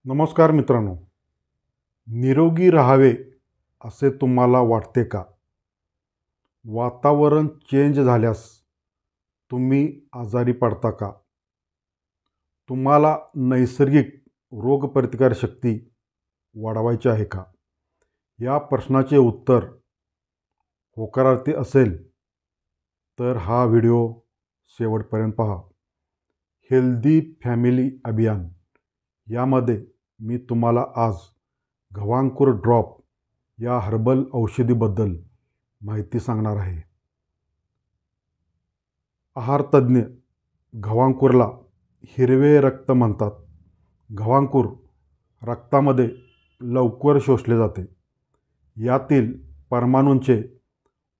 नमस्कार मित्रांनो, निरोगी राहावे असे तुम्हाला वाटते का? वातावरण चेंज झाल्यास तुम्ही आजारी पडता का? तुम्हाला नैसर्गिक रोगप्रतिकारशक्ती वाढवायची आहे का? या प्रश्नाचे उत्तर होकारार्थी असेल तर हा व्हिडिओ शेवटपर्यंत पहा. हेल्दी फॅमिली अभियान यामध्ये मी तुम्हाला आज गव्हांकुर ड्रॉप या हर्बल औषधीबद्दल माहिती सांगणार आहे. आहारतज्ञ गव्हांकुरला हिरवे रक्त म्हणतात. गव्हांकुर रक्तामध्ये लवकर शोषले जाते. यातील परमाणूंचे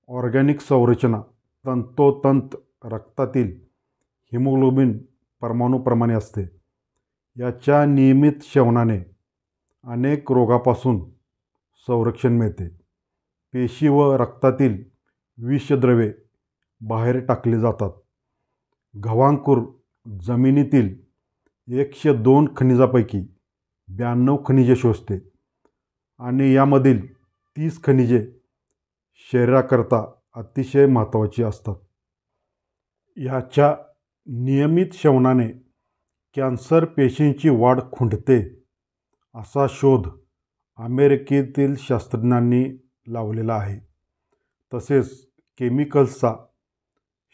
ऑर्गॅनिक संरचना तंतोतंत रक्तातील हिमोग्लोबिन परमाणूप्रमाणे असते. याच्या नियमित सेवनाने अनेक रोगापासून संरक्षण मिळते. पेशी व रक्तातील विषद्रव्ये बाहेर टाकली जातात. गव्हांकुर जमिनीतील 102 खनिजापैकी 92 खनिजे शोषते आणि यामधील 30 खनिजे शरीराकरता अतिशय महत्त्वाची असतात. याच्या नियमित सेवनाने कॅन्सर पेशींची वाढ खुंटते असा शोध अमेरिकेतील शास्त्रज्ञांनी लावलेला आहे. तसेच केमिकल्सचा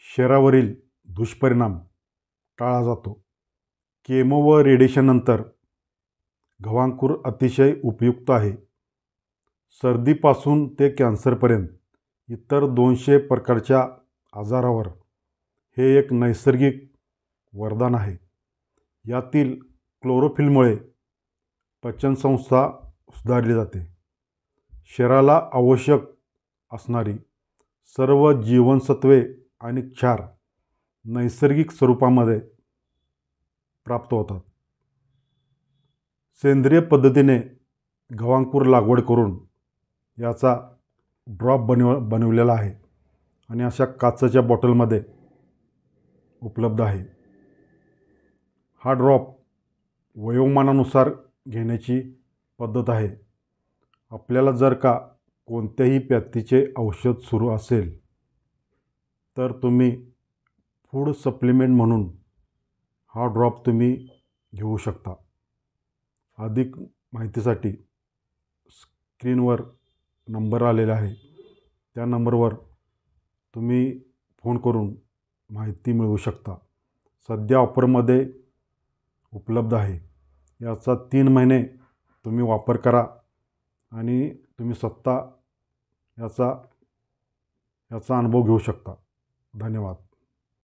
शरीरावरील दुष्परिणाम टाळला जातो. केमो व रेडिएशननंतर गव्हांकुर अतिशय उपयुक्त आहे. सर्दीपासून ते कॅन्सरपर्यंत इतर 200 प्रकारच्या आजारावर हे एक नैसर्गिक वरदान आहे. यातील क्लोरोफिलमुळे पचनसंस्था सुधारली जाते. शरीराला आवश्यक असणारी सर्व जीवनसत्वे आणि क्षार नैसर्गिक स्वरूपामध्ये प्राप्त होतात. सेंद्रिय पद्धतीने गव्हांकुर लागवड करून याचा ड्रॉप बनवलेला आहे आणि अशा काचेच्या बॉटलमध्ये उपलब्ध आहे. हा ड्रॉप वयोमानानुसार घेण्याची पद्धत आहे. आपल्याला जर का कोणत्याही पॅथीचे औषध सुरू असेल तर तुम्ही फूड सप्लिमेंट म्हणून हा ड्रॉप तुम्ही घेऊ शकता. अधिक माहितीसाठी स्क्रीनवर नंबर आलेला आहे. त्या नंबरवर तुम्ही फोन करून माहिती मिळवू शकता. सध्या ऑफरमध्ये उपलब्ध आहे. याचा 3 महिने तुम्ही वापर करा आणि तुम्ही स्वतः याचा अनुभव घेऊ शकता. धन्यवाद.